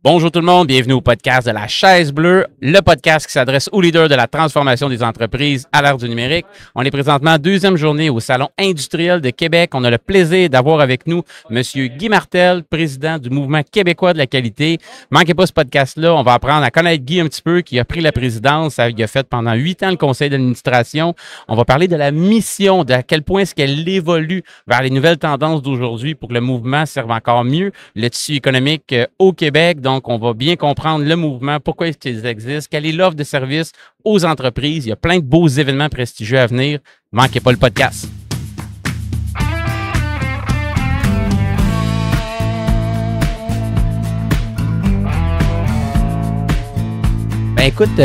Bonjour tout le monde, bienvenue au podcast de la Chaise Bleue, le podcast qui s'adresse aux leaders de la transformation des entreprises à l'ère du numérique. On est présentement à deuxième journée au Salon industriel de Québec. On a le plaisir d'avoir avec nous M. Guy Martel, président du Mouvement québécois de la qualité. Manquez pas ce podcast-là, on va apprendre à connaître Guy un petit peu, qui a pris la présidence. Il a fait pendant 8 ans le conseil d'administration. On va parler de la mission, de à quel point est-ce qu'elle évolue vers les nouvelles tendances d'aujourd'hui pour que le mouvement serve encore mieux le tissu économique au Québec. Donc, on va bien comprendre le mouvement, pourquoi est-ce qu'ils existent, quelle est l'offre de services aux entreprises. Il y a plein de beaux événements prestigieux à venir. Manquez pas le podcast. Ben écoute,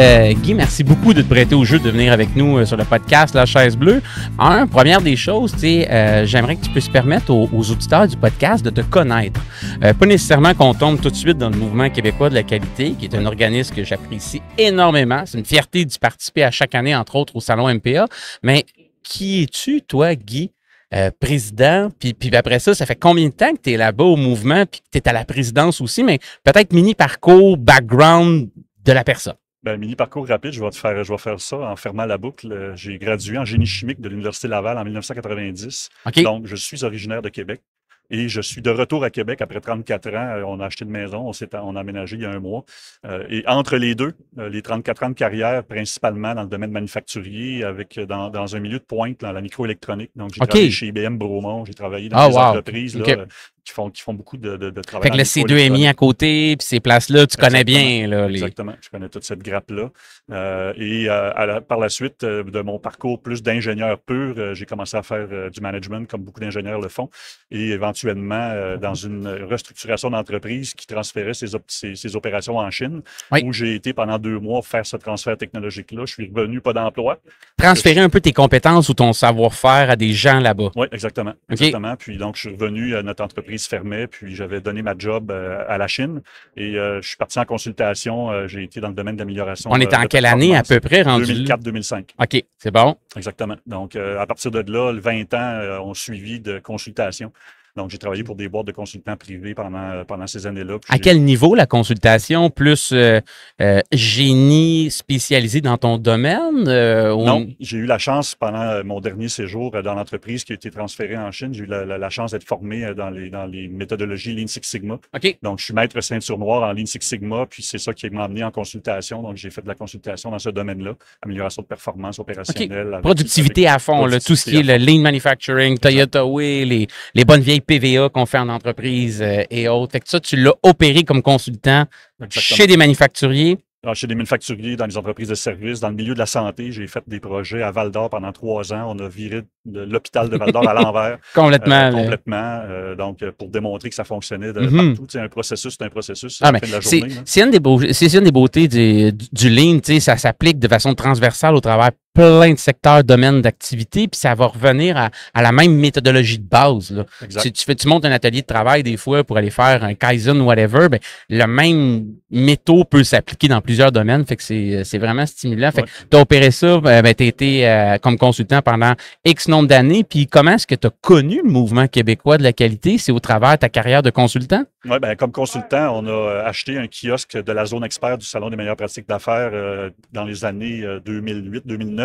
Guy, merci beaucoup de te prêter au jeu de venir avec nous sur le podcast La Chaise Bleue. Première des choses, j'aimerais que tu puisses permettre aux auditeurs du podcast de te connaître. Pas nécessairement qu'on tombe tout de suite dans le Mouvement québécois de la qualité, qui est un organisme que j'apprécie énormément. C'est une fierté d'y participer à chaque année, entre autres, au Salon MPA. Mais qui es-tu, toi, Guy? Président, puis après ça fait combien de temps que tu es là-bas au mouvement, puis que tu es à la présidence aussi, mais peut-être mini-parcours, background de la personne. Ben, mini parcours rapide, je vais faire ça en fermant la boucle. J'ai gradué en génie chimique de l'Université Laval en 1990. OK. Donc, je suis originaire de Québec. Et je suis de retour à Québec après 34 ans. On a acheté une maison, on a aménagé il y a un mois. Et entre les deux, les 34 ans de carrière, principalement dans le domaine manufacturier, dans un milieu de pointe, dans la microélectronique. Donc, j'ai travaillé chez IBM Bromont, j'ai travaillé dans des entreprises là, qui font beaucoup de travail. Fait que le C2MI à côté, puis ces places-là, tu connais bien. Là, Exactement, je connais toute cette grappe-là. Par la suite de mon parcours plus d'ingénieur pur, j'ai commencé à faire du management comme beaucoup d'ingénieurs le font. Et éventuellement, dans une restructuration d'entreprise qui transférait ses opérations en Chine, où j'ai été pendant 2 mois faire ce transfert technologique-là. Je suis revenu, pas d'emploi. Transférer un peu tes compétences ou ton savoir-faire à des gens là-bas. Oui, exactement. Exactement. Puis donc, je suis revenu, notre entreprise fermait, puis j'avais donné ma job à la Chine. Et je suis parti en consultation. J'ai été dans le domaine d'amélioration. On était en quelle année à peu près rendu? 2004-2005. OK, c'est bon. Exactement. Donc, à partir de là, 20 ans ont suivi de consultation. Donc, j'ai travaillé pour des boîtes de consultants privés pendant ces années-là. À quel niveau la consultation? Plus génie spécialisé dans ton domaine? Non, j'ai eu la chance pendant mon dernier séjour dans l'entreprise qui a été transférée en Chine. J'ai eu la chance d'être formé dans les méthodologies Lean Six Sigma. OK. Donc, je suis maître ceinture noire en Lean Six Sigma, puis c'est ça qui m'a amené en consultation. Donc, j'ai fait de la consultation dans ce domaine-là. Amélioration de performance opérationnelle. Productivité à fond, là, tout ce qui est le Lean Manufacturing, Toyota Way, les bonnes vieilles PVA qu'on fait en entreprise et autres. Fait que ça, tu l'as opéré comme consultant chez des manufacturiers. Alors, chez des manufacturiers, dans les entreprises de services, dans le milieu de la santé, j'ai fait des projets à Val-d'Or pendant 3 ans. On a viré de l'hôpital de Val-d'Or à l'envers. Complètement. Donc, pour démontrer que ça fonctionnait de partout. C'est un processus à la fin de la journée. C'est une des beautés du Lean. Ça s'applique de façon transversale au travers plein de secteurs, domaines d'activité, puis ça va revenir à la même méthodologie de base. Là. Tu montes un atelier de travail des fois pour aller faire un Kaizen, whatever, ben, le même métaux peut s'appliquer dans plusieurs domaines, fait que c'est vraiment stimulant. Fait que tu as opéré ça, tu as été comme consultant pendant X nombre d'années, puis comment est-ce que tu as connu le mouvement québécois de la qualité? C'est au travers de ta carrière de consultant? Oui, comme consultant, on a acheté un kiosque de la zone expert du Salon des meilleures pratiques d'affaires dans les années 2008-2009.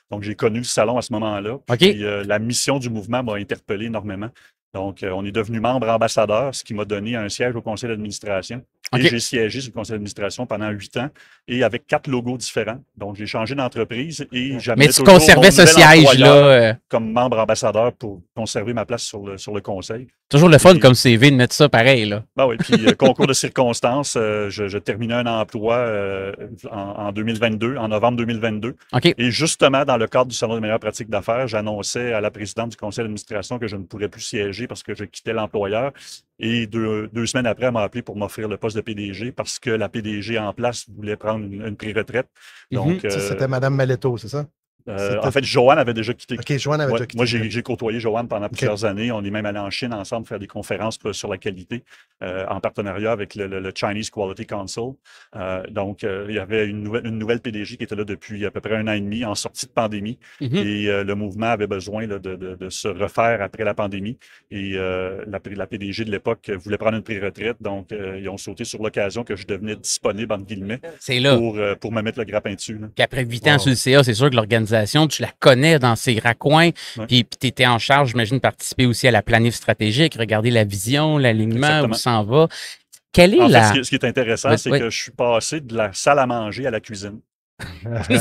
Donc, j'ai connu le salon à ce moment-là. Puis, la mission du mouvement m'a interpellé énormément. Donc, on est devenu membre ambassadeur, ce qui m'a donné un siège au conseil d'administration. Et j'ai siégé sur le conseil d'administration pendant 8 ans et avec 4 logos différents. Donc, j'ai changé d'entreprise et j'amenais toujours mon siège-là comme membre ambassadeur pour conserver ma place sur le conseil. Toujours le fun comme CV de mettre ça pareil, là. Ben oui, puis concours de circonstances, je terminais un emploi en 2022, en novembre 2022. Et justement, dans le cadre du Salon des meilleures pratiques d'affaires, j'annonçais à la présidente du conseil d'administration que je ne pourrais plus siéger parce que je quittais l'employeur. Et 2 semaines après, elle m'a appelé pour m'offrir le poste de PDG parce que la PDG en place voulait prendre une pré-retraite. Donc, ça, c'était Mme Maletto, c'est ça? En fait, Joanne avait déjà quitté. OK, Joanne avait déjà quitté. Moi, j'ai côtoyé Joanne pendant plusieurs années. On est même allé en Chine ensemble faire des conférences sur la qualité en partenariat avec le Chinese Quality Council. Donc, il y avait une nouvelle PDG qui était là depuis à peu près 1 an et demi en sortie de pandémie. Et le mouvement avait besoin là, de se refaire après la pandémie. Et la PDG de l'époque voulait prendre une pré-retraite. Donc, ils ont sauté sur l'occasion que je devenais disponible, entre guillemets, pour me mettre le grappin dessus. Là. Puis après 8 ans sur le CA, c'est sûr que l'organisation, tu la connais dans ses raccoins, puis tu étais en charge, j'imagine, de participer aussi à la planif stratégique, regarder la vision, l'alignement, où ça en va. Quelle est ce qui est intéressant, c'est que je suis passé de la salle à manger à la cuisine.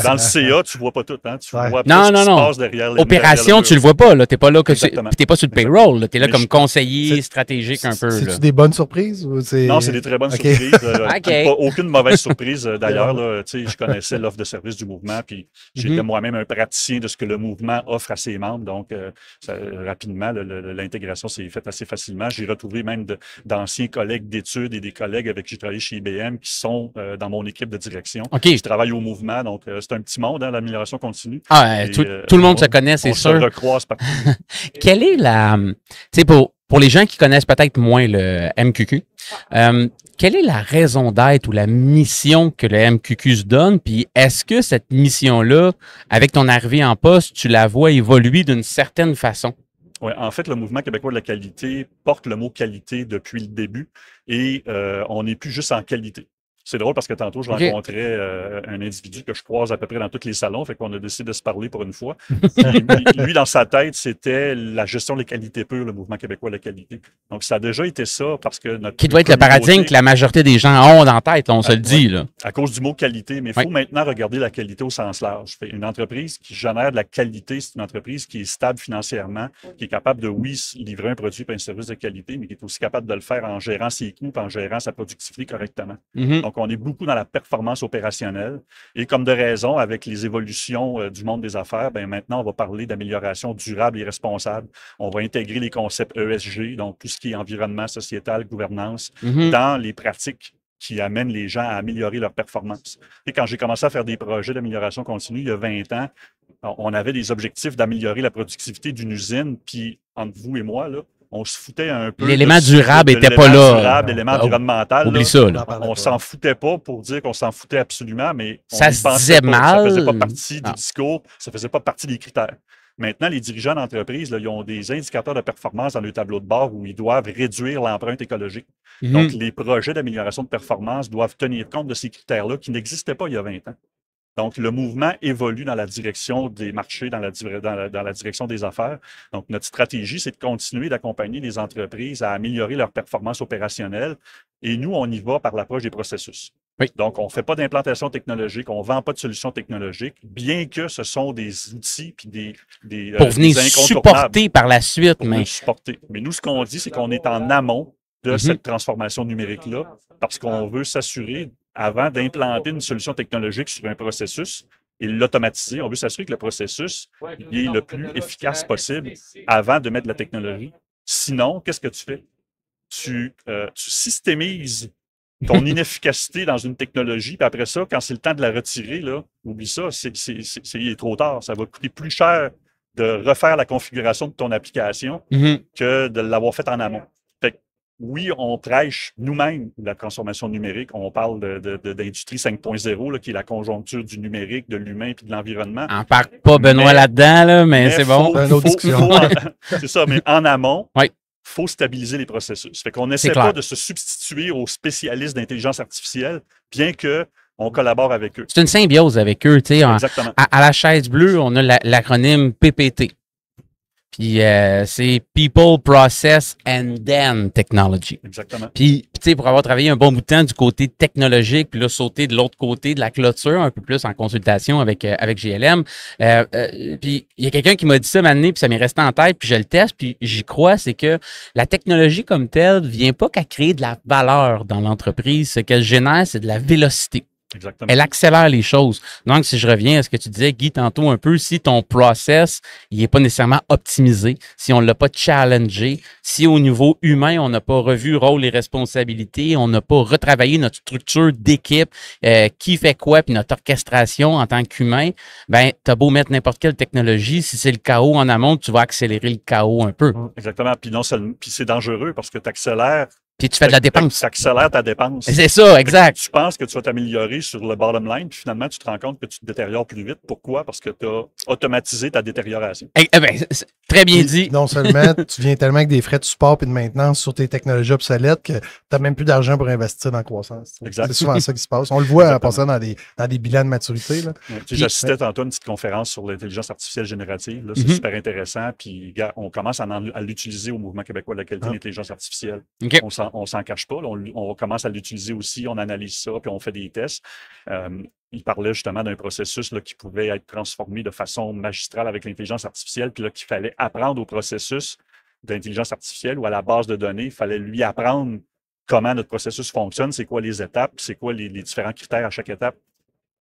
Dans le CA, tu vois pas tout, hein? Tu vois pas ce qui se passe derrière les opération, tu le vois pas, là. T'es pas là t'es pas sur le payroll, t'es là comme conseiller stratégique un peu. C'est-tu des bonnes surprises? Ou non, c'est des très bonnes surprises. Pas aucune mauvaise surprise d'ailleurs. Je connaissais l'offre de service du mouvement, puis j'étais moi-même un praticien de ce que le mouvement offre à ses membres. Donc, rapidement, l'intégration s'est faite assez facilement. J'ai retrouvé même d'anciens collègues d'études et des collègues avec qui j'ai travaillé chez IBM qui sont dans mon équipe de direction. Je travaille au mouvement. Donc, c'est un petit monde, hein, l'amélioration continue. Tout le monde se connaît, c'est sûr. On se recroise partout. Quelle est tu sais, pour les gens qui connaissent peut-être moins le MQQ, quelle est la raison d'être ou la mission que le MQQ se donne? Puis est-ce que cette mission-là, avec ton arrivée en poste, tu la vois évoluer d'une certaine façon? Oui, en fait, le Mouvement québécois de la qualité porte le mot qualité depuis le début et on n'est plus juste en qualité. C'est drôle parce que tantôt, je rencontrais un individu que je croise à peu près dans tous les salons, fait qu'on a décidé de se parler pour une fois. Lui, dans sa tête, c'était la gestion des qualités pures, le Mouvement québécois de la qualité. Donc, ça a déjà été ça parce que notre qui doit être le paradigme que la majorité des gens ont dans la tête, on se le dit. Là. À cause du mot qualité, mais il faut maintenant regarder la qualité au sens large. Une entreprise qui génère de la qualité, c'est une entreprise qui est stable financièrement, qui est capable de, livrer un produit et un service de qualité, mais qui est aussi capable de le faire en gérant ses coûts et en gérant sa productivité correctement. Donc, on est beaucoup dans la performance opérationnelle. Et comme de raison, avec les évolutions du monde des affaires, maintenant, on va parler d'amélioration durable et responsable. On va intégrer les concepts ESG, donc tout ce qui est environnement, sociétal, gouvernance, dans les pratiques qui amènent les gens à améliorer leur performance. Et quand j'ai commencé à faire des projets d'amélioration continue il y a 20 ans, on avait des objectifs d'améliorer la productivité d'une usine, puis entre vous et moi, là, on se foutait un peu. L'élément durable n'était pas là. L'élément environnemental. Oublie ça. Là. On s'en foutait pas pour dire qu'on s'en foutait absolument, mais ça se disait mal. Ça faisait pas partie du discours, ça faisait pas partie des critères. Maintenant, les dirigeants d'entreprise, ils ont des indicateurs de performance dans le tableau de bord où ils doivent réduire l'empreinte écologique. Donc, les projets d'amélioration de performance doivent tenir compte de ces critères-là qui n'existaient pas il y a 20 ans. Donc, le mouvement évolue dans la direction des marchés, dans la direction des affaires. Donc, notre stratégie, c'est de continuer d'accompagner les entreprises à améliorer leur performance opérationnelle. Et nous, on y va par l'approche des processus. Donc, on ne fait pas d'implantation technologique, on ne vend pas de solutions technologiques, bien que ce sont des outils puis des pour venir supporter par la suite. Mais nous, ce qu'on dit, c'est qu'on est en amont de cette transformation numérique-là parce qu'on veut s'assurer avant d'implanter une solution technologique sur un processus et l'automatiser. On veut s'assurer que le processus est le plus efficace possible avant de mettre de la technologie. Sinon, qu'est-ce que tu fais? Tu systémises ton inefficacité dans une technologie, puis après ça, quand c'est le temps de la retirer, là, oublie ça, il est trop tard. Ça va coûter plus cher de refaire la configuration de ton application que de l'avoir fait en amont. Oui, on prêche nous-mêmes la transformation numérique. On parle d'industrie 5.0, qui est la conjoncture du numérique, de l'humain et de l'environnement. On ne parle pas Benoît là-dedans, là, mais c'est bon. C'est ça, mais en amont, il faut stabiliser les processus. Fait qu'on n'essaie pas de se substituer aux spécialistes d'intelligence artificielle, bien qu'on collabore avec eux. C'est une symbiose avec eux. Exactement. À la chaise bleue, on a l'acronyme PPT. Puis c'est People, Process and Then Technology. Exactement. Puis tu sais, pour avoir travaillé un bon bout de temps du côté technologique, puis là, sauter de l'autre côté de la clôture, un peu plus en consultation avec GLM. Puis il y a quelqu'un qui m'a dit ça maintenant, puis ça m'est resté en tête, puis je le teste, puis j'y crois, c'est que la technologie comme telle vient pas qu'à créer de la valeur dans l'entreprise. Ce qu'elle génère, c'est de la vélocité. Exactement. Elle accélère les choses. Donc, si je reviens à ce que tu disais, Guy, tantôt un peu, si ton process, il n'est pas nécessairement optimisé, si on ne l'a pas challengé, si au niveau humain, on n'a pas revu rôle et responsabilités, on n'a pas retravaillé notre structure d'équipe, qui fait quoi, puis notre orchestration en tant qu'humain, ben, tu as beau mettre n'importe quelle technologie, si c'est le chaos en amont, tu vas accélérer le chaos un peu. Exactement. Puis non seulement, puis c'est dangereux parce que tu accélères. Puis tu fais de la dépense. Tu accélères ta dépense. C'est ça, exact. Tu penses que tu vas t'améliorer sur le bottom line, puis finalement, tu te rends compte que tu te détériores plus vite. Pourquoi? Parce que tu as automatisé ta détérioration. C'est très bien dit. Non seulement tu viens tellement avec des frais de support et de maintenance sur tes technologies obsolètes que tu n'as même plus d'argent pour investir dans la croissance. C'est souvent ça qui se passe. On le voit en passant dans des bilans de maturité. Là. J'assistais tantôt à une petite conférence sur l'intelligence artificielle générative. C'est super intéressant. Puis on commence à l'utiliser au Mouvement québécois de la qualité de l'intelligence artificielle. Okay. On s'en cache pas. On commence à l'utiliser aussi, on analyse ça, puis on fait des tests. Il parlait justement d'un processus là, qui pouvait être transformé de façon magistrale avec l'intelligence artificielle, puis là, qu'il fallait apprendre au processus d'intelligence artificielle ou à la base de données, il fallait lui apprendre comment notre processus fonctionne, c'est quoi les étapes, c'est quoi les différents critères à chaque étape.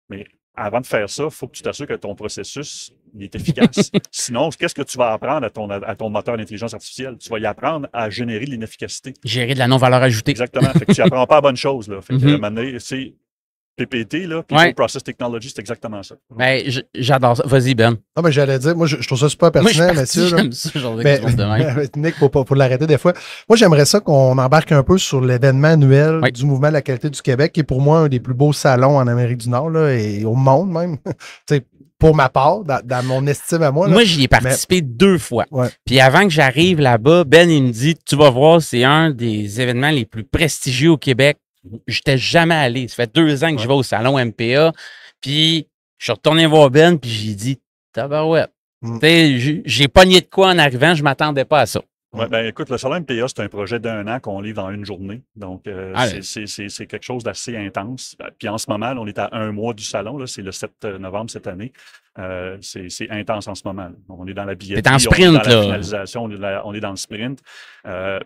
Mais avant de faire ça, il faut que tu t'assures que ton processus il est efficace. Sinon, qu'est-ce que tu vas apprendre à ton moteur d'intelligence artificielle? Tu vas y apprendre à générer de l'inefficacité. Gérer de la non-valeur ajoutée. Fait que tu n'apprends pas la bonne chose. Là. Fait que, c'est PPT, là, People Process Technology, c'est exactement ça. Ben, j'adore ça. Vas-y, Ben. Non, mais j'allais dire, moi, je trouve ça super pertinent, Mathieu. J'aime ça, genre de Nick, pour l'arrêter des fois. Moi, j'aimerais ça qu'on embarque un peu sur l'événement annuel du Mouvement de la qualité du Québec, qui est pour moi un des plus beaux salons en Amérique du Nord, là, et au monde même. Pour ma part, dans mon estime à moi. Là. Moi, j'y ai participé 2 fois. Ouais. Puis avant que j'arrive là-bas, Ben, il me dit, tu vas voir, c'est un des événements les plus prestigieux au Québec. J'étais jamais allé. Ça fait 2 ans que je vais au salon MPA. Puis je suis retourné voir Ben, puis j'ai dit, tabarouette. J'ai pogné de quoi en arrivant, je m'attendais pas à ça. Ouais, ben écoute, le salon MPA, c'est un projet d'1 an qu'on livre dans une journée. Donc, c'est quelque chose d'assez intense. Puis en ce moment, là, on est à 1 mois du salon. C'est le 7 novembre cette année. C'est intense en ce moment. Là. On est dans la billetterie, on est dans la finalisation, on est dans le sprint.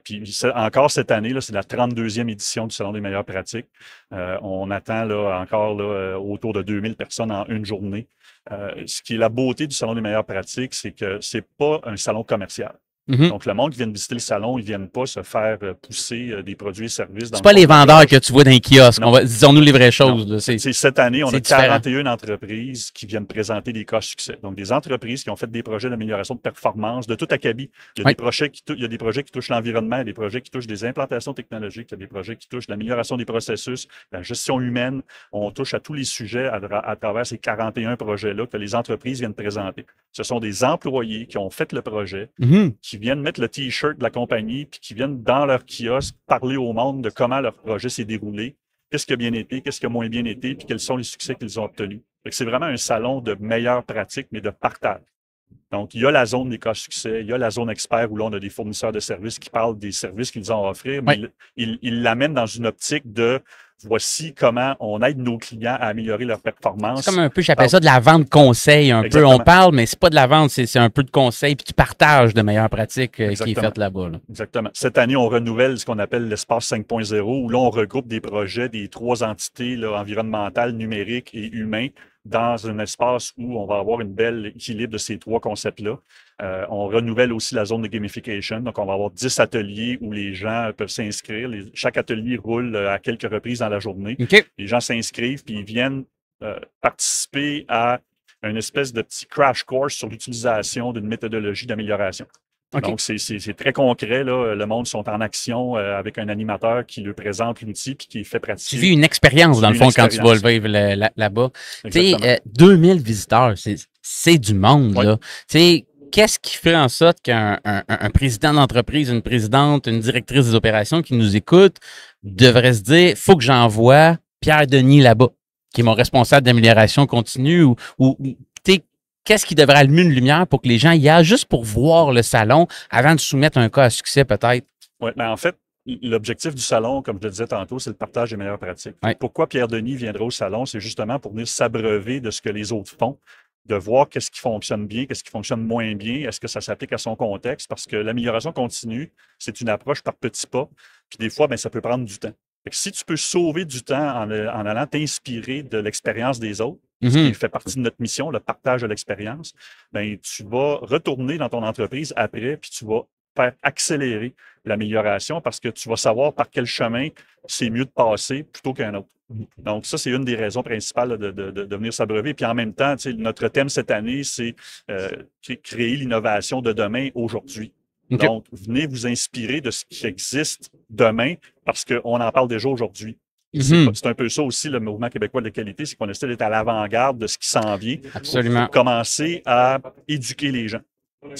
Puis encore cette année, c'est la 32e édition du Salon des meilleures pratiques. On attend là, encore là, autour de 2000 personnes en une journée. Ce qui est la beauté du Salon des meilleures pratiques, c'est que c'est pas un salon commercial. Donc, le monde qui vient visiter le salon, ils ne viennent pas se faire pousser des produits et services. C'est pas les vendeurs que tu vois dans les kiosques. Disons-nous les vraies choses. Cette année, on a 41 entreprises qui viennent présenter des cas succès. Donc, des entreprises qui ont fait des projets d'amélioration de performance de tout acabit. Il y a des projets qui touchent l'environnement, il y a des projets qui touchent des implantations technologiques, il y a des projets qui touchent l'amélioration des processus, la gestion humaine. On touche à tous les sujets à travers ces 41 projets-là que les entreprises viennent présenter. Ce sont des employés qui ont fait le projet, qui viennent mettre le T-shirt de la compagnie, puis qui viennent dans leur kiosque parler au monde de comment leur projet s'est déroulé, qu'est-ce qui a bien été, qu'est-ce qui a moins bien été, puis quels sont les succès qu'ils ont obtenus. C'est vraiment un salon de meilleures pratiques, mais de partage. Donc, il y a la zone des cas succès, il y a la zone expert où là, on a des fournisseurs de services qui parlent des services qu'ils ont à offrir, mais ils l'amènent dans une optique de voici comment on aide nos clients à améliorer leur performance. C'est comme un peu, j'appelle ça de la vente conseil un peu. On parle, mais c'est pas de la vente, c'est un peu de conseil puis du partage de meilleures pratiques qui est fait là-bas. Là. Exactement. Cette année, on renouvelle ce qu'on appelle l'espace 5.0 où là, on regroupe des projets des 3 entités là, environnementales, numériques et humains dans un espace où on va avoir une belle équilibre de ces 3 concepts-là. On renouvelle aussi la zone de gamification. Donc, on va avoir 10 ateliers où les gens peuvent s'inscrire. Chaque atelier roule à quelques reprises dans la journée. Okay. Les gens s'inscrivent puis ils viennent participer à une espèce de petit crash course sur l'utilisation d'une méthodologie d'amélioration. Okay. Donc, c'est très concret. Là. Le monde sont en action avec un animateur qui lui présente l'outil puis qui fait pratiquer. Tu vis une expérience, dans le fond, quand tu vas le vivre là-bas. Tu sais, 2000 visiteurs, c'est du monde. Ouais. Là. Tu sais, qu'est-ce qui fait en sorte qu'un président d'entreprise, une présidente, une directrice des opérations qui nous écoute devrait se dire, faut que j'envoie Pierre Denis là-bas, qui est mon responsable d'amélioration continue ou qu'est-ce qui devrait allumer une lumière pour que les gens y aillent juste pour voir le salon avant de soumettre un cas à succès peut-être? Oui, mais en fait, l'objectif du salon, comme je le disais tantôt, c'est le partage des meilleures pratiques. Ouais. Pourquoi Pierre Denis viendra au salon? C'est justement pour venir s'abreuver de ce que les autres font, de voir qu'est-ce qui fonctionne bien, qu'est-ce qui fonctionne moins bien, est-ce que ça s'applique à son contexte, parce que l'amélioration continue, c'est une approche par petits pas, puis des fois, ça peut prendre du temps. Si tu peux sauver du temps en allant t'inspirer de l'expérience des autres, ce qui fait partie de notre mission, le partage de l'expérience, ben tu vas retourner dans ton entreprise après, puis tu vas faire accélérer l'amélioration parce que tu vas savoir par quel chemin c'est mieux de passer plutôt qu'un autre. Donc, ça, c'est une des raisons principales de venir s'abreuver. Puis en même temps, notre thème cette année, c'est créer l'innovation de demain aujourd'hui. Okay. Donc, venez vous inspirer de ce qui existe demain parce qu'on en parle déjà aujourd'hui. C'est un peu ça aussi, le mouvement québécois de qualité, c'est qu'on essaie d'être à l'avant-garde de ce qui s'en vient. Absolument. Pour commencer à éduquer les gens.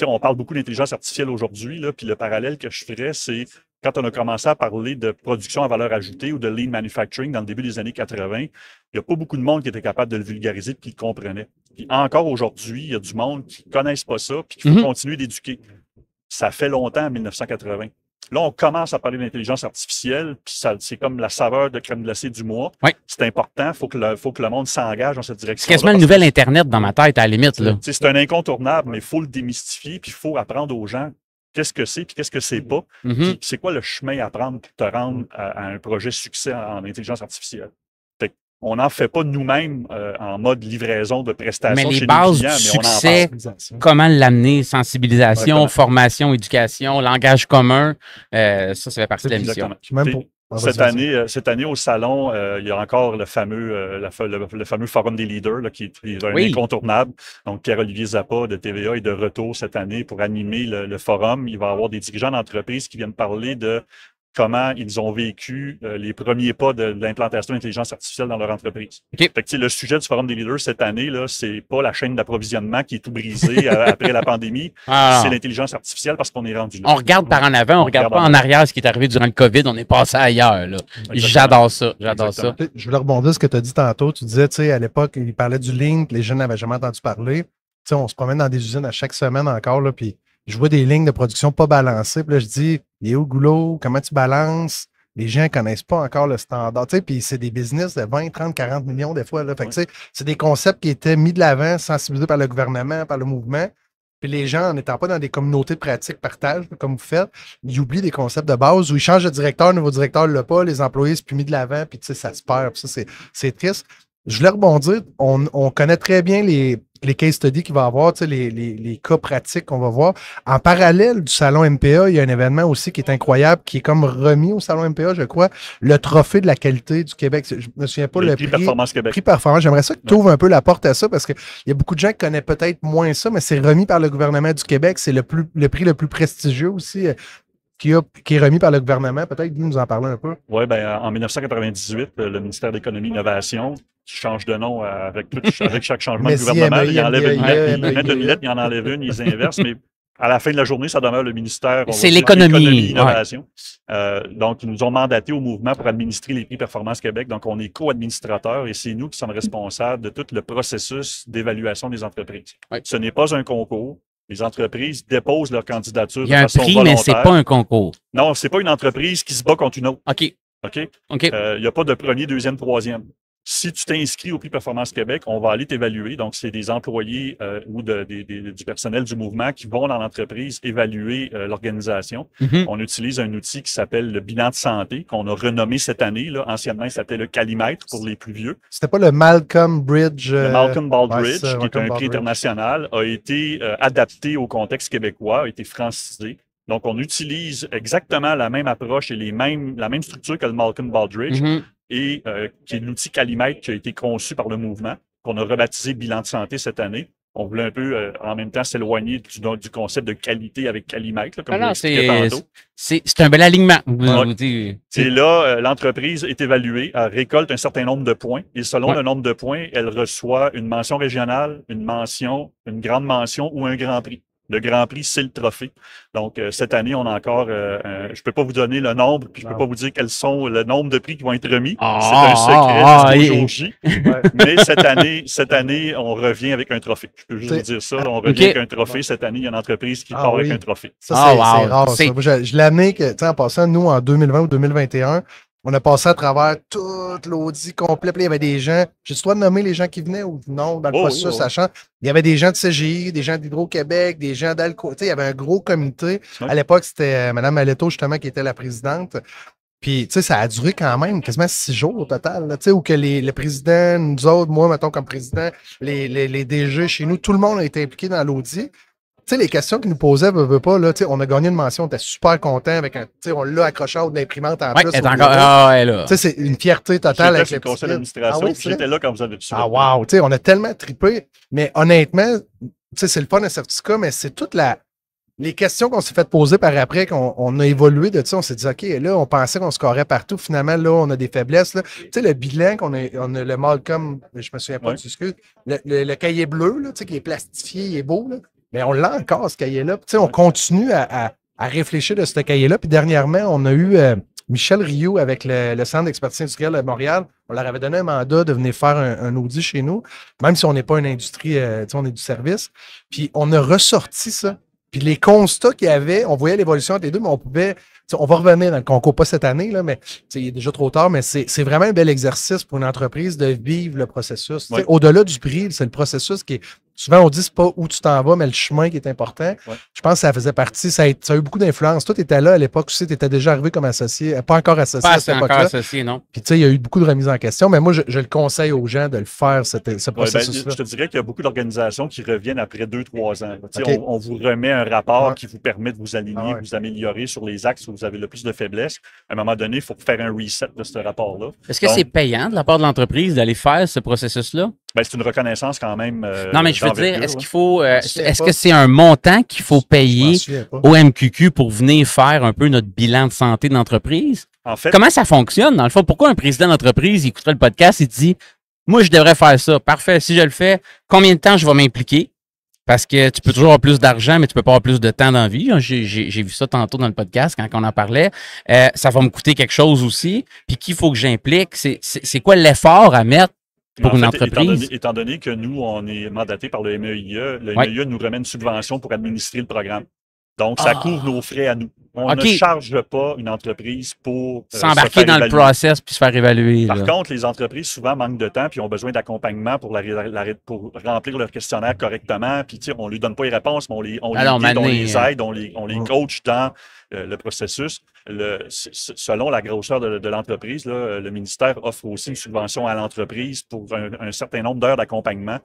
On parle beaucoup d'intelligence artificielle aujourd'hui, puis le parallèle que je ferais, c'est quand on a commencé à parler de production à valeur ajoutée ou de lean manufacturing dans le début des années 80, il n'y a pas beaucoup de monde qui était capable de le vulgariser et qui le comprenait. Puis encore aujourd'hui, il y a du monde qui ne connaissent pas ça puis qu'il faut continuer d'éduquer. Ça fait longtemps, en 1980. Là, on commence à parler d'intelligence artificielle, puis c'est comme la saveur de crème glacée du mois. Oui. C'est important, il faut que le monde s'engage dans cette direction. C'est quasiment le nouvel Internet dans ma tête, à la limite. C'est un incontournable, mais il faut le démystifier, puis il faut apprendre aux gens qu'est-ce que c'est, puis qu'est-ce que c'est pas. Puis c'est quoi le chemin à prendre pour te rendre à un projet succès en intelligence artificielle. On n'en fait pas nous-mêmes en mode livraison de prestations chez nos clients, mais on en parle. Comment l'amener, sensibilisation, formation, éducation, langage commun, ça fait partie de la mission. Cette année, au salon, il y a encore le fameux forum des leaders là, qui est un incontournable. Donc, Pierre-Olivier Zappa de TVA est de retour cette année pour animer le forum. Il va y avoir des dirigeants d'entreprise qui viennent parler de comment ils ont vécu les premiers pas de l'implantation d'intelligence artificielle dans leur entreprise. Okay. Fait que, le sujet du Forum des leaders cette année, là, c'est pas la chaîne d'approvisionnement qui est tout brisée après la pandémie, c'est l'intelligence artificielle parce qu'on est rendu là. On regarde par en avant, on regarde pas en arrière ce qui est arrivé durant le COVID, on est passé ailleurs. J'adore ça, j'adore ça. Je voulais rebondir sur ce que tu as dit tantôt. Tu disais, tu sais, à l'époque, il parlait du Link, les jeunes n'avaient jamais entendu parler. Tu sais, on se promène dans des usines à chaque semaine encore, là, puis je vois des lignes de production pas balancées. Puis là, je dis, il est où le goulot? Comment tu balances? Les gens ne connaissent pas encore le standard. Tu sais, puis c'est des business de 20, 30, 40 millions des fois. Là. Fait que, tu sais, c'est des concepts qui étaient mis de l'avant, sensibilisés par le gouvernement, par le mouvement. Puis les gens, en n'étant pas dans des communautés de pratique partage, comme vous faites, ils oublient des concepts de base où ils changent de directeur, le nouveau directeur ne l'a pas, les employés ne sont plus mis de l'avant, puis tu sais, ça se perd. Puis ça, c'est triste. Je voulais rebondir. On connaît très bien les case studies qu'il va y avoir, tu sais, les cas pratiques qu'on va voir. En parallèle du salon MPA, il y a un événement aussi qui est incroyable, qui est comme remis au salon MPA, je crois, le trophée de la qualité du Québec. Je me souviens pas le prix Performance Québec. Prix Performance. J'aimerais ça que tu ouvres un peu la porte à ça parce qu'il y a beaucoup de gens qui connaissent peut-être moins ça, mais c'est remis par le gouvernement du Québec. C'est le prix le plus prestigieux aussi. Qui est remis par le gouvernement. Peut-être que vous nous en parlez un peu. Oui, bien, en 1998, le ministère de l'Économie et de l'Innovation change de nom avec chaque changement de gouvernement. Il enlève une lettre, il met une lettre, il en enlève une, il les inverse, mais à la fin de la journée, ça demeure le ministère. C'est l'économie. Innovation. Donc, ils nous ont mandaté au mouvement pour administrer les prix Performance Québec. Donc, on est co-administrateurs et c'est nous qui sommes responsables de tout le processus d'évaluation des entreprises. Oui. Ce n'est pas un concours. Les entreprises déposent leur candidature de façon volontaire. Il y a un prix, mais c'est pas un concours. Non, c'est pas une entreprise qui se bat contre une autre. OK. Il n'y a pas de premier, deuxième, troisième. Si tu t'inscris au prix Performance Québec, on va aller t'évaluer. Donc, c'est des employés ou du personnel du mouvement qui vont dans l'entreprise évaluer l'organisation. On utilise un outil qui s'appelle le bilan de santé, qu'on a renommé cette année. Là. Anciennement, il s'appelait le calimètre pour les plus vieux. C'était pas le Malcolm Bridge? Le Malcolm Baldrige, qui est un prix international, a été adapté au contexte québécois, a été francisé. Donc, on utilise exactement la même approche et la même structure que le Malcolm Baldrige. Et qui est l'outil Calimètre qui a été conçu par le mouvement, qu'on a rebaptisé Bilan de santé cette année. On voulait un peu, en même temps, s'éloigner du concept de qualité avec Calimètre, là, comme je l'expliquais tantôt. C'est un bel alignement. Et là, l'entreprise est évaluée, elle récolte un certain nombre de points, et selon le nombre de points, elle reçoit une mention régionale, une grande mention ou un grand prix. Le Grand Prix, c'est le trophée. Donc, cette année, on a encore... je peux pas vous donner le nombre, puis je peux pas vous dire quels sont le nombre de prix qui vont être remis. C'est un secret jusqu'au jour J. Mais cette année, on revient avec un trophée. Je peux juste vous dire ça. Là, on revient avec un trophée. Cette année, il y a une entreprise qui part avec un trophée. Ça, c'est rare. Ça. Moi, je l'ai amené en passant, nous, en 2020 ou 2021, on a passé à travers tout l'audit complet. Puis il y avait des gens, j'ai le droit de nommer les gens qui venaient ou non dans le processus, sachant. Il y avait des gens de CGI, des gens d'Hydro-Québec, des gens d'Alco. Il y avait un gros comité. À l'époque, c'était Mme Maletto, justement, qui était la présidente. Puis, tu sais, ça a duré quand même quasiment 6 jours au total, tu sais, où que le président, nous autres, moi, mettons, comme président, les DG chez nous, tout le monde a été impliqué dans l'audit. Tu sais, les questions qu'ils nous posaient, veut pas, là, tu sais, on a gagné une mention, on était super content avec tu sais, on l'a accroché à de l'imprimante en plus. Elle est encore, là. Tu sais, c'est une fierté totale avec le conseil d'administration. J'étais là quand vous avez reçu. Ah, wow, tu sais, on a tellement trippé. Mais honnêtement, tu sais, c'est le fun d'un certificat, mais c'est toute les questions qu'on s'est fait poser par après, qu'on a évolué de ça, on s'est dit, OK, là, on pensait qu'on scorait partout. Finalement, là, on a des faiblesses. Tu sais, le bilan on a le Malcolm, je me souviens pas, excuse, le cahier bleu, là, tu sais, qui est plastifié, il est beau, là. Mais on l'a encore, ce cahier-là. Tu sais, on continue à réfléchir de ce cahier-là. Puis dernièrement, on a eu Michel Rioux avec le Centre d'expertise industrielle de Montréal. On leur avait donné un mandat de venir faire un audit chez nous, même si on n'est pas une industrie, tu sais, on est du service. Puis on a ressorti ça. Puis les constats qu'il y avait, on voyait l'évolution entre les deux, mais on pouvait... On va revenir dans le concours, pas cette année, là, mais il est déjà trop tard, mais c'est vraiment un bel exercice pour une entreprise de vivre le processus. Oui. Au-delà du prix, c'est le processus qui est... Souvent, on dit c'est pas où tu t'en vas, mais le chemin qui est important. Oui. Je pense que ça faisait partie, ça a eu beaucoup d'influence. Toi, tu étais là à l'époque aussi, tu étais déjà arrivé comme associé, pas encore associé à cette époque-là. Pas encore associé, non. Puis tu sais, il y a eu beaucoup de remises en question, mais moi, je le conseille aux gens de le faire, ce processus-là. Je te dirais qu'il y a beaucoup d'organisations qui reviennent après 2-3 ans. Okay. On vous remet un rapport qui vous permet de vous aligner, vous améliorer sur les axes où vous avez le plus de faiblesse. À un moment donné, il faut faire un reset de ce rapport-là. Est-ce que c'est payant de la part de l'entreprise d'aller faire ce processus-là? Ben, c'est une reconnaissance quand même. Non, mais je veux dire, est-ce qu'il faut. Est-ce que c'est un montant qu'il faut payer au MQQ pour venir faire un peu notre bilan de santé de l'entreprise? En fait, comment ça fonctionne, dans le fond? Pourquoi un président d'entreprise, il écouterait le podcast et dit moi, je devrais faire ça. Parfait. Si je le fais, combien de temps je vais m'impliquer? Parce que tu peux toujours avoir plus d'argent, mais tu peux pas avoir plus de temps dans la vie. J'ai vu ça tantôt dans le podcast quand on en parlait. Ça va me coûter quelque chose aussi. Puis qu'il faut que j'implique? C'est quoi l'effort à mettre pour une entreprise? Étant donné que nous, on est mandaté par le MEIE, le MEIE nous remet une subvention pour administrer le programme. Donc, ça couvre nos frais à nous. On ne charge pas une entreprise pour s'embarquer dans le process puis se faire évaluer. Par contre, les entreprises souvent manquent de temps puis ont besoin d'accompagnement pour remplir leur questionnaire correctement. Puis, tu sais, on ne lui donne pas les réponses, mais on les aide, on les coach dans le processus. Selon la grosseur de l'entreprise, le ministère offre aussi une subvention à l'entreprise pour un certain nombre d'heures d'accompagnement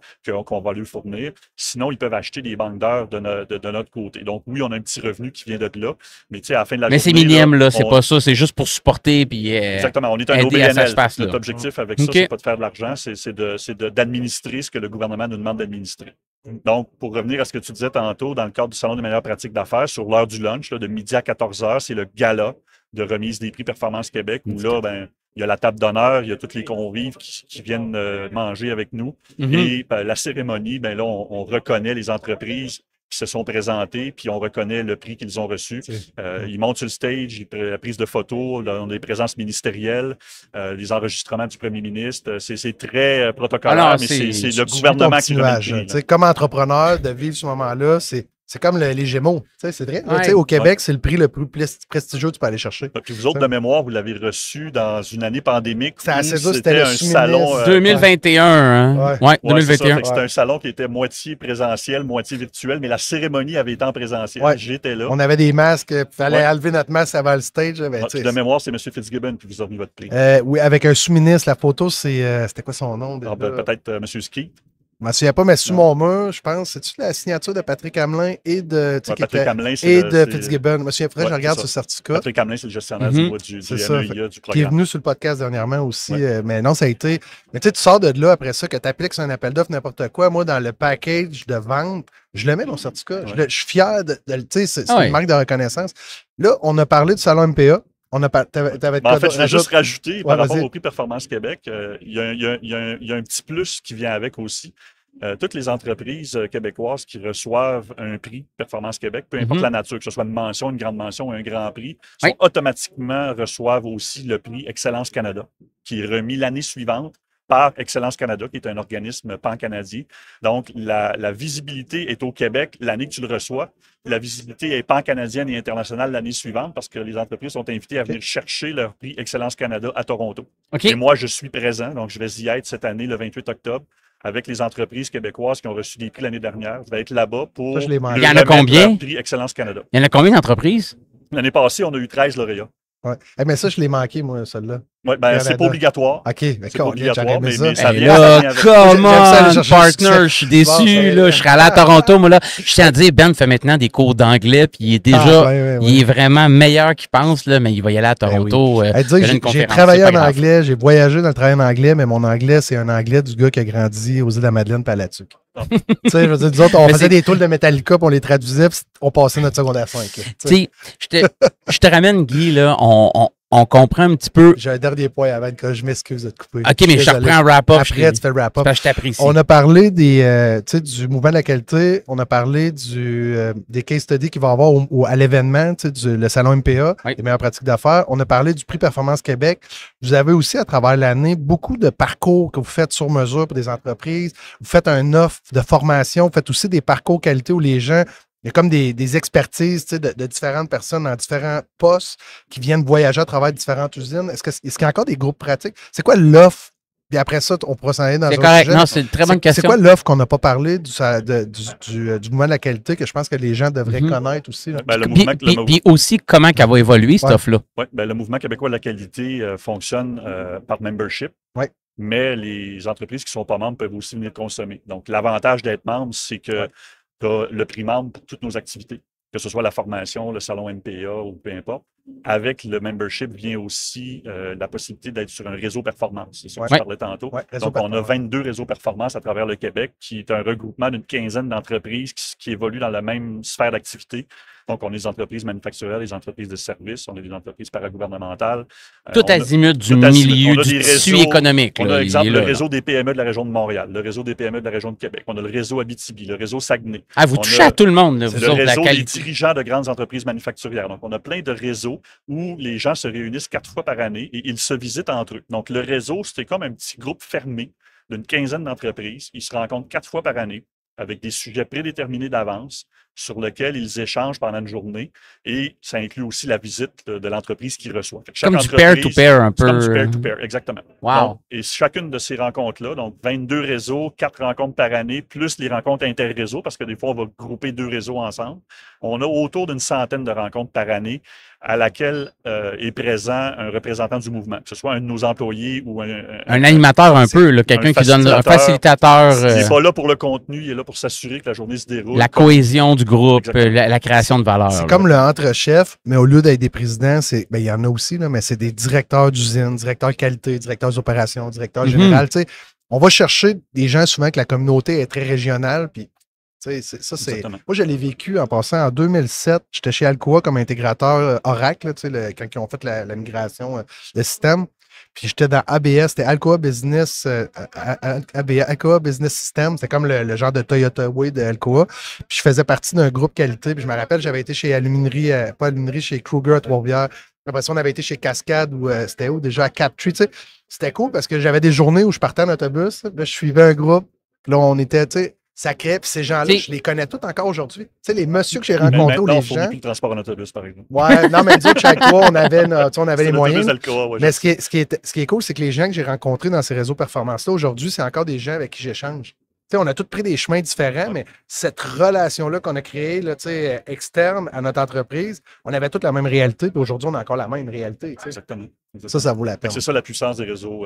qu'on va lui fournir. Sinon, ils peuvent acheter des banques d'heures de notre côté. Donc, oui, on a un petit revenu qui vient de là, mais tu sais, à la fin de la journée... Mais c'est minime, là, c'est pas ça, c'est juste pour supporter puis exactement, on est un OBNL. Notre objectif avec ça, c'est pas de faire de l'argent, c'est d'administrer ce que le gouvernement nous demande d'administrer. Donc, pour revenir à ce que tu disais tantôt, dans le cadre du Salon des meilleures pratiques d'affaires, sur l'heure du lunch, là, de midi à 14h, c'est le gala de remise des prix Performance Québec, où là, ben, il y a la table d'honneur, il y a tous les convives qui viennent manger avec nous. Et la cérémonie, ben là, on reconnaît les entreprises qui se sont présentées, puis on reconnaît le prix qu'ils ont reçu. Ils montent sur le stage, la prise de photos, on a des présences ministérielles, les enregistrements du premier ministre. C'est très protocolaire, mais c'est le gouvernement qui remet le prix. Comme entrepreneur, de vivre ce moment-là, c'est comme les Gémeaux. C'est vrai. Ouais. Au Québec, c'est le prix le plus prestigieux que tu peux aller chercher. Puis vous autres, de mémoire, vous l'avez reçu dans une année pandémique. C'était un salon. 2021. Hein? Ouais, 2021. C'était un salon qui était moitié présentiel, moitié virtuel, mais la cérémonie avait été en présentiel. Ouais. J'étais là. On avait des masques. Il fallait enlever notre masque avant le stage. De mémoire, c'est M. Fitzgibbon qui vous a remis votre prix. Oui, avec un sous-ministre. La photo, c'était quoi son nom? Peut-être M. Skeet. Je ne me souviens pas, mais sous mon mur, je pense, c'est-tu la signature de Patrick Hamelin et de Fitzgibbon? Je me souviens, je regarde ce certificat. Patrick Hamelin, c'est le gestionnaire du MEIA, du programme. Qui est venu sur le podcast dernièrement aussi. Mais non, ça a été... Mais tu sais, tu sors de là après ça, que tu appliques sur un appel d'offres, n'importe quoi. Moi, dans le package de vente, je le mets, mon certificat. Je suis fier de tu sais, c'est une marque de reconnaissance. Là, on a parlé du salon MPA. En fait, je vais juste rajouter, par rapport au prix Performance Québec, il y a un petit plus qui vient avec aussi. Toutes les entreprises québécoises qui reçoivent un prix Performance Québec, peu importe la nature, que ce soit une mention, une grande mention ou un grand prix, automatiquement reçoivent aussi le prix Excellence Canada, qui est remis l'année suivante par Excellence Canada, qui est un organisme pan-canadien. Donc, la visibilité est au Québec l'année que tu le reçois. La visibilité est pan-canadienne et internationale l'année suivante parce que les entreprises sont invitées à venir chercher leur prix Excellence Canada à Toronto. Et moi, je suis présent, donc je vais y être cette année, le 28 octobre, avec les entreprises québécoises qui ont reçu des prix l'année dernière. Je vais être là-bas pour il y en a combien? Prix Excellence Canada. Il y en a combien d'entreprises? L'année passée, on a eu 13 lauréats. Ouais. Mais ça, je l'ai manqué, moi, celle-là. Oui, ben, c'est pas obligatoire. OK, c'est pas obligatoire, mais ça. ça vient là, comment, partner, je suis déçu, là, je serais allé à Toronto, moi, là. Je tiens à dire, Ben fait maintenant des cours d'anglais, puis il est déjà, il est vraiment meilleur qu'il pense, là, mais il va y aller à Toronto. J'ai travaillé en anglais, j'ai voyagé dans le travail en anglais, mais mon anglais, c'est un anglais du gars qui a grandi aux îles de la Madeleine par là-dessus. Tu sais, je veux dire, nous autres, on faisait des tools de Metallica, puis on les traduisait, puis on passait notre secondaire 5. Tu sais, je te ramène, Guy, là, on comprend un petit peu. J'ai un dernier point avant que je m'excuse de te couper. OK, mais je te reprends un wrap-up. Après, tu fais le wrap-up. Je t'apprécie. On a parlé du mouvement de la qualité. On a parlé des case studies qu'il va y avoir à l'événement, le salon MPA, des meilleures pratiques d'affaires. On a parlé du prix Performance Québec. Vous avez aussi, à travers l'année, beaucoup de parcours que vous faites sur mesure pour des entreprises. Vous faites un offre de formation. Vous faites aussi des parcours qualité où les gens... Il y a comme des expertises de différentes personnes dans différents postes qui viennent voyager à travers différentes usines. Est-ce qu'il y a encore des groupes pratiques? C'est quoi l'offre? Puis après ça, on pourra s'en aller dans un correct. Non, c'est une très bonne question. C'est quoi l'offre qu'on n'a pas parlé du mouvement de la qualité que je pense que les gens devraient connaître aussi? Puis aussi, comment qu'elle va évoluer, cette offre-là? Oui, le mouvement québécois de la qualité fonctionne par membership. Oui. Mais les entreprises qui ne sont pas membres peuvent aussi venir consommer. Donc, l'avantage d'être membre, c'est que tu as le prix membre pour toutes nos activités, que ce soit la formation, le salon MPA ou peu importe. Avec le membership vient aussi la possibilité d'être sur un réseau performance. C'est ça que je parlais tantôt. Donc, on a 22 réseaux performance à travers le Québec, qui est un regroupement d'une quinzaine d'entreprises qui évoluent dans la même sphère d'activité. Donc, on a des entreprises manufacturières, des entreprises de services, on a des entreprises paragouvernementales. Tout azimut du milieu du tissu économique. On a, exemple, le réseau des PME de la région de Montréal, le réseau des PME de la région de Québec, on a le réseau Abitibi, le réseau Saguenay. Ah, vous touchez à tout le monde, là, vous le autres, réseau la des dirigeants de grandes entreprises manufacturières. Donc, on a plein de réseaux où les gens se réunissent 4 fois par année et ils se visitent entre eux. Donc, le réseau, c'était comme un petit groupe fermé d'une quinzaine d'entreprises. Ils se rencontrent 4 fois par année avec des sujets prédéterminés d'avance sur lesquels ils échangent pendant une journée et ça inclut aussi la visite de l'entreprise qu'ils reçoivent. Comme du pair-to-pair un peu. Comme du pair-to-pair, exactement. Wow. Donc, et chacune de ces rencontres-là, donc 22 réseaux, 4 rencontres par année, plus les rencontres inter-réseaux, parce que des fois, on va grouper 2 réseaux ensemble. On a autour d'une centaine de rencontres par année à laquelle est présent un représentant du mouvement, que ce soit un de nos employés ou un animateur un peu, quelqu'un qui donne un facilitateur. Il n'est pas là pour le contenu, il est là pour s'assurer que la journée se déroule. La cohésion du groupe, la création de valeur. C'est comme le entre-chef, mais au lieu d'être des présidents, il y en a aussi, là, mais c'est des directeurs d'usine, directeurs qualité, directeurs d'opération, directeurs général. On va chercher des gens souvent que la communauté est très régionale, puis moi, je l'ai vécu en passant en 2007. J'étais chez Alcoa comme intégrateur Oracle, quand ils ont fait la migration de système. Puis j'étais dans ABS, c'était Alcoa Business, Alcoa Business System. C'était comme le genre de Toyota Way de Alcoa. Puis je faisais partie d'un groupe qualité. Puis je me rappelle, j'avais été chez chez Kruger à Trois-Rivières. Après ça, on avait été chez Cascade ou c'était où déjà à Captree. C'était cool parce que j'avais des journées où je partais en autobus. Là, je suivais un groupe. Là, on était, sacré, puis ces gens-là, je les connais tous encore aujourd'hui. Tu sais, les messieurs que j'ai rencontrés ou les gens. On plus le transport en autobus, par exemple. Ouais, non, mais disons que chaque fois, on avait les moyens. Ouais, mais ce qui est cool, c'est que les gens que j'ai rencontrés dans ces réseaux performance-là, aujourd'hui, c'est encore des gens avec qui j'échange. Tu sais, on a tous pris des chemins différents, mais cette relation-là qu'on a créée, là, externe à notre entreprise, on avait toute la même réalité, puis aujourd'hui, on a encore la même réalité. Exactement. Ça vaut la peine. C'est ça la puissance des réseaux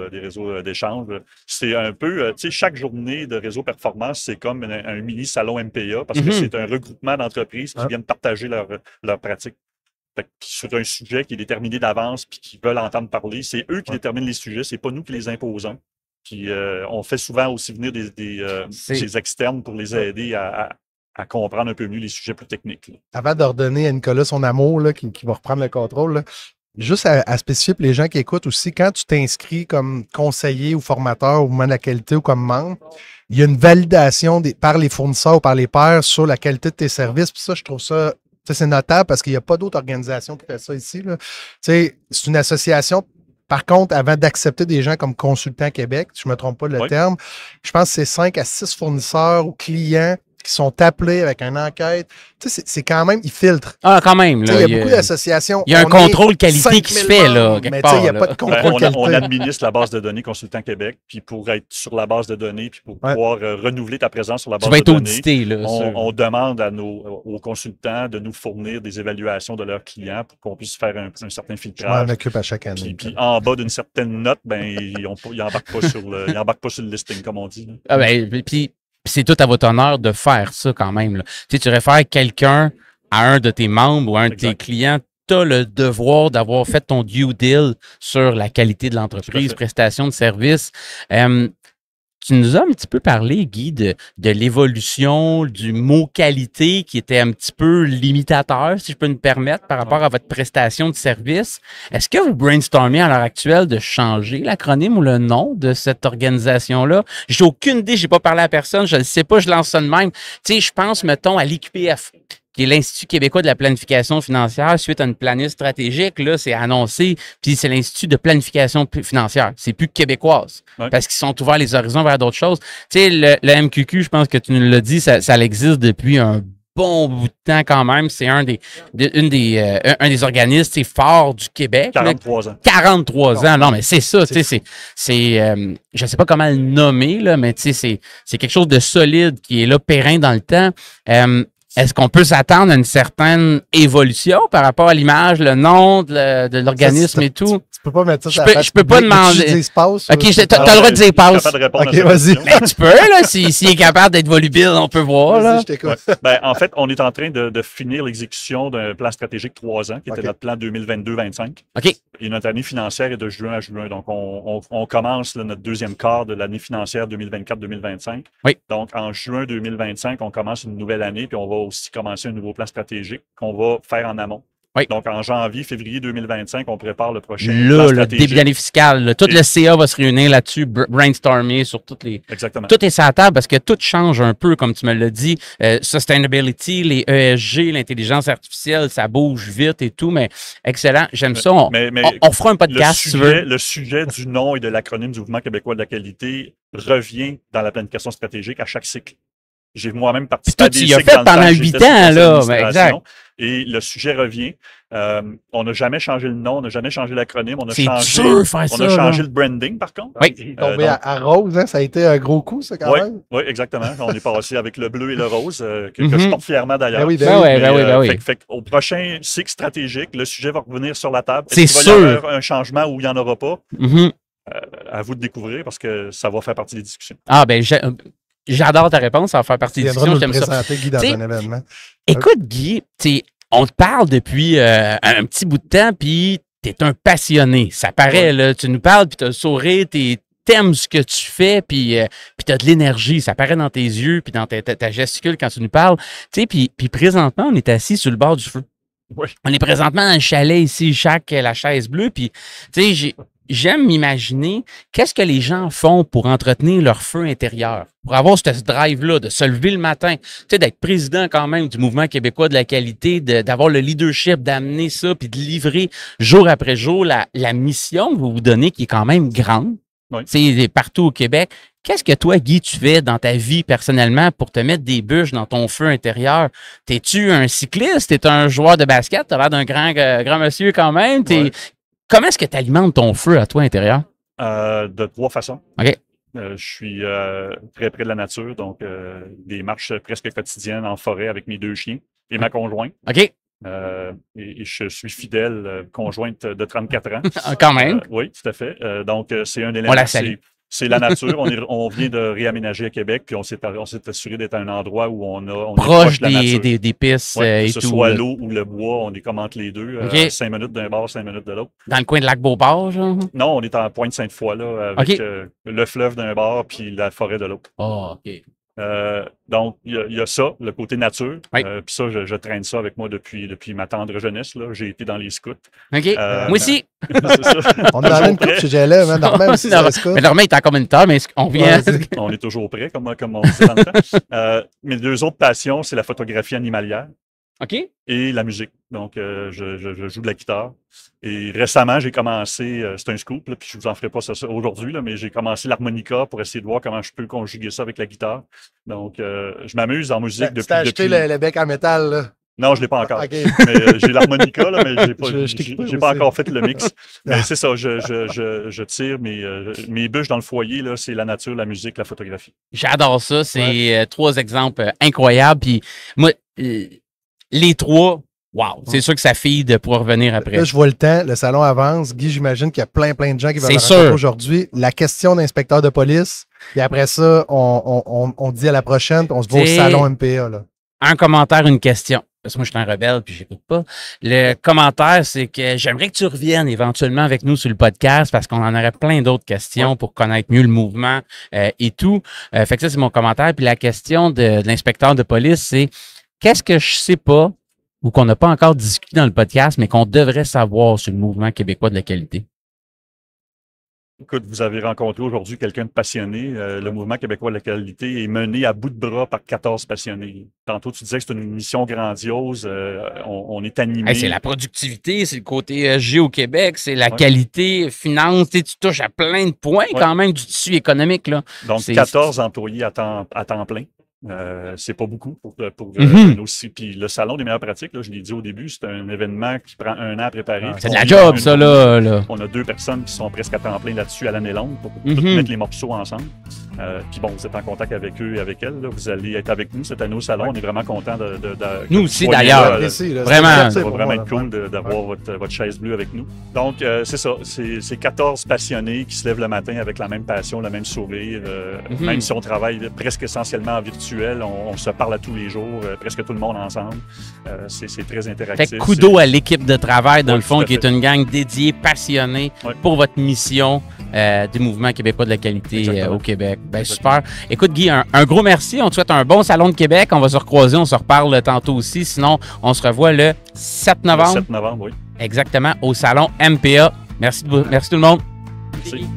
d'échange. C'est un peu, chaque journée de réseau performance, c'est comme un mini salon MPA parce que c'est un regroupement d'entreprises qui viennent partager leurs pratiques. Sur un sujet qui est déterminé d'avance puis qui veulent entendre parler, c'est eux qui déterminent les sujets, c'est pas nous qui les imposons. Puis on fait souvent aussi venir des externes pour les aider à comprendre un peu mieux les sujets plus techniques. Là. Avant d'ordonner à Nicolas son amour, là, qui va reprendre le contrôle, là, juste à spécifier pour les gens qui écoutent aussi, quand tu t'inscris comme conseiller ou formateur au moment de la qualité ou comme membre, il y a une validation par les fournisseurs ou par les pairs sur la qualité de tes services. Puis ça, je trouve ça, c'est notable parce qu'il n'y a pas d'autre organisation qui fait ça ici. Là. C'est une association. Par contre, avant d'accepter des gens comme Consultants Québec, si je ne me trompe pas le terme, je pense que c'est 5 à 6 fournisseurs ou clients qui sont appelés avec une enquête. Tu sais, c'est quand même, ils filtrent. Ah, quand même. Là, il y a beaucoup d'associations. Il y a un contrôle qualité qui se fait, là, quelque part. Mais il n'y a pas de contrôle qualité. On administre la base de données Consultant Québec, puis pour être sur la base de données, puis pour pouvoir renouveler ta présence sur la base de données, audité, là, on demande aux consultants de nous fournir des évaluations de leurs clients pour qu'on puisse faire un certain filtrage. Je m'en occupe à chaque année. Puis en bas d'une certaine note, ben, ils n'embarquent pas sur le listing, comme on dit. Ah ben, puis c'est tout à votre honneur de faire ça quand même. Là. Tu réfères quelqu'un à un de tes membres ou à un de tes clients, tu as le devoir d'avoir fait ton due deal sur la qualité de l'entreprise, prestation de service. Tu nous as un petit peu parlé, Guy, de l'évolution du mot qualité qui était un petit peu limitateur, si je peux me permettre, par rapport à votre prestation de service. Est-ce que vous brainstormez à l'heure actuelle de changer l'acronyme ou le nom de cette organisation-là? J'ai aucune idée, j'ai pas parlé à personne, je ne sais pas, je lance ça de même. Tu sais, je pense, mettons, à l'IQPF, qui est l'Institut québécois de la planification financière, suite à une planète stratégique, là, c'est annoncé, puis c'est l'Institut de planification financière. C'est plus québécoise, parce qu'ils sont ouverts les horizons vers d'autres choses. Tu sais, le MQQ, je pense que tu nous l'as dit, ça existe depuis un bon bout de temps quand même. C'est un des organismes forts du Québec. 43 ans. 43 ans. Non, mais c'est ça. Tu sais, je sais pas comment le nommer, là, mais tu sais, c'est quelque chose de solide qui est là, périn dans le temps. Est-ce qu'on peut s'attendre à une certaine évolution par rapport à l'image, le nom de l'organisme et tout? Tu peux pas mettre ça je peux pas demander. OK, t'as le droit de dire passe. OK, vas-y. Ben, tu peux, là, s'il est capable d'être volubile, on peut voir, là. Ben, en fait, on est en train de finir l'exécution d'un plan stratégique 3 ans, qui était notre plan 2022-25. OK. Et notre année financière est de juin à juin. Donc, on commence là, notre deuxième quart de l'année financière 2024-2025. Oui. Donc, en juin 2025, on commence une nouvelle année, puis on va aussi commencer un nouveau plan stratégique qu'on va faire en amont. Oui. Donc, en janvier, février 2025, on prépare le prochain plan stratégique. Le début d'année fiscale. Tout le CA va se réunir là-dessus, brainstormer sur toutes les... Exactement. Tout est sur la table parce que tout change un peu, comme tu me l'as dit. Sustainability, les ESG, l'intelligence artificielle, ça bouge vite et tout, mais excellent. J'aime ça. On fera un podcast, si tu veux. Le sujet du nom et de l'acronyme du Mouvement québécois de la qualité revient dans la planification stratégique à chaque cycle. J'ai moi-même participé à des cycles fait pendant 8 ans, là. Exact. Et le sujet revient. On n'a jamais changé le nom, on n'a jamais changé l'acronyme. On a changé le branding, par contre. Oui. Tombé à rose, hein, ça a été un gros coup, ça, quand même. Oui, exactement. On est passé avec le bleu et le rose, que je porte fièrement d'ailleurs. Ben oui. Fait au prochain cycle stratégique, le sujet va revenir sur la table. C'est sûr. Il va y avoir un changement où il n'y en aura pas. À vous de découvrir parce que ça va faire partie des discussions. Ah, ben, j'adore ta réponse, ça va faire partie des discussions. J'aime ça. Guy, dans un événement. Écoute, Guy, on te parle depuis un petit bout de temps, puis tu es un passionné. Ça paraît, là, tu nous parles, puis tu as le sourire, t'aimes ce que tu fais, puis tu as de l'énergie. Ça paraît dans tes yeux, puis dans ta gesticule quand tu nous parles. Puis présentement, on est assis sur le bord du feu. Oui. On est présentement dans un chalet ici, la chaise bleue, puis tu sais, j'aime m'imaginer qu'est-ce que les gens font pour entretenir leur feu intérieur, pour avoir ce drive-là, de se lever le matin, tu sais, d'être président quand même du Mouvement québécois de la qualité, d'avoir le leadership, d'amener ça, puis de livrer jour après jour la mission que vous vous donnez, qui est quand même grande. Oui. C'est partout au Québec. Qu'est-ce que toi, Guy, tu fais dans ta vie personnellement pour te mettre des bûches dans ton feu intérieur? T'es-tu un cycliste? T'es un joueur de basket? T'as l'air d'un grand monsieur quand même. Ouais. Comment est-ce que tu alimentes ton feu à toi intérieur? De 3 façons. OK. Je suis très près de la nature, donc des marches presque quotidiennes en forêt avec mes 2 chiens et ma conjointe. OK. Et je suis fidèle conjointe de 34 ans. Quand même. Oui, tout à fait. Donc, c'est un élément. On la salue. C'est la nature. On vient de réaménager à Québec, puis on s'est assuré d'être à un endroit où on est proche de la nature. Des pistes et tout. Que ce soit l'eau ou le bois, on est comme entre les deux. Okay. 5 minutes d'un bord, 5 minutes de l'autre. Dans le coin de Lac-Beauport, genre? Non, on est en Pointe-Sainte-Foy, là, avec le fleuve d'un bord puis la forêt de l'autre. Oh, OK. Donc, il y a ça, le côté nature. Oui. Puis ça, je traîne ça avec moi depuis ma tendre jeunesse. J'ai été dans les scouts. OK. Moi aussi. C'est ça. On est dans la même couple chez GLM, hein, Normand aussi, c'est scout. Mais Normand est en communautaire, mais on vient... On est toujours prêt, comme on disait dans le temps. Mes 2 autres passions, c'est la photographie animalière. OK. Et la musique. Donc, je joue de la guitare. Et récemment, j'ai commencé, c'est un scoop, là, puis je vous en ferai pas ça aujourd'hui, mais j'ai commencé l'harmonica pour essayer de voir comment je peux conjuguer ça avec la guitare. Donc, je m'amuse en musique depuis... Tu as acheté le bec en métal, là? Non, je ne l'ai pas encore. Okay. Mais j'ai l'harmonica, là, mais j'ai pas encore fait le mix. Mais c'est ça, je tire mes bûches dans le foyer, là, c'est la nature, la musique, la photographie. J'adore ça. C'est 3 exemples incroyables. Puis moi, les 3, wow, c'est sûr que ça feed pour revenir après. Là, je vois le temps, le salon avance. Guy, j'imagine qu'il y a plein de gens qui veulent rencontrer aujourd'hui. La question d'inspecteur de police, et après ça, on dit à la prochaine, puis on se voit au salon MPA. Là. Un commentaire, une question. Parce que moi, je suis un rebelle puis j'écoute pas. Le commentaire, c'est que j'aimerais que tu reviennes éventuellement avec nous sur le podcast parce qu'on en aurait plein d'autres questions pour connaître mieux le mouvement et tout. Fait que ça, c'est mon commentaire. Puis la question de l'inspecteur de police, c'est qu'est-ce que je sais pas ou qu'on n'a pas encore discuté dans le podcast, mais qu'on devrait savoir sur le mouvement québécois de la qualité? Écoute, vous avez rencontré aujourd'hui quelqu'un de passionné. Le mouvement québécois de la qualité est mené à bout de bras par 14 passionnés. Tantôt, tu disais que c'est une mission grandiose. On est animé. Hey, c'est la productivité, c'est le côté ESG au Québec, c'est la qualité, finance. Tu touches à plein de points quand même du tissu économique. Là. Donc, 14 employés à temps plein. C'est pas beaucoup pour aussi. Puis le salon des meilleures pratiques, là, je l'ai dit au début, c'est un événement qui prend 1 an à préparer. C'est de la job, ça, là. On a 2 personnes qui sont presque à temps plein là-dessus à l'année longue pour tout mettre les morceaux ensemble. Puis bon, vous êtes en contact avec eux et avec elles. Là. Vous allez être avec nous cette année au salon. On est vraiment contents de nous aussi, d'ailleurs. Vraiment. Ça va vraiment être cool d'avoir votre chaise bleue avec nous. Donc, c'est ça. C'est 14 passionnés qui se lèvent le matin avec la même passion, le même sourire. Même si on travaille presque essentiellement en virtuel, on se parle à tous les jours, presque tout le monde ensemble. C'est très interactif. Fait coup d'eau à l'équipe de travail, dans le fond, qui est une gang dédiée, passionnée pour votre mission du mouvement québécois de la qualité au Québec. Ben, super. Écoute, Guy, un gros merci. On te souhaite un bon salon de Québec. On va se recroiser, on se reparle tantôt aussi. Sinon, on se revoit le 7 novembre. Le 7 novembre, oui. Exactement, au salon MPA. Merci tout le monde. Merci.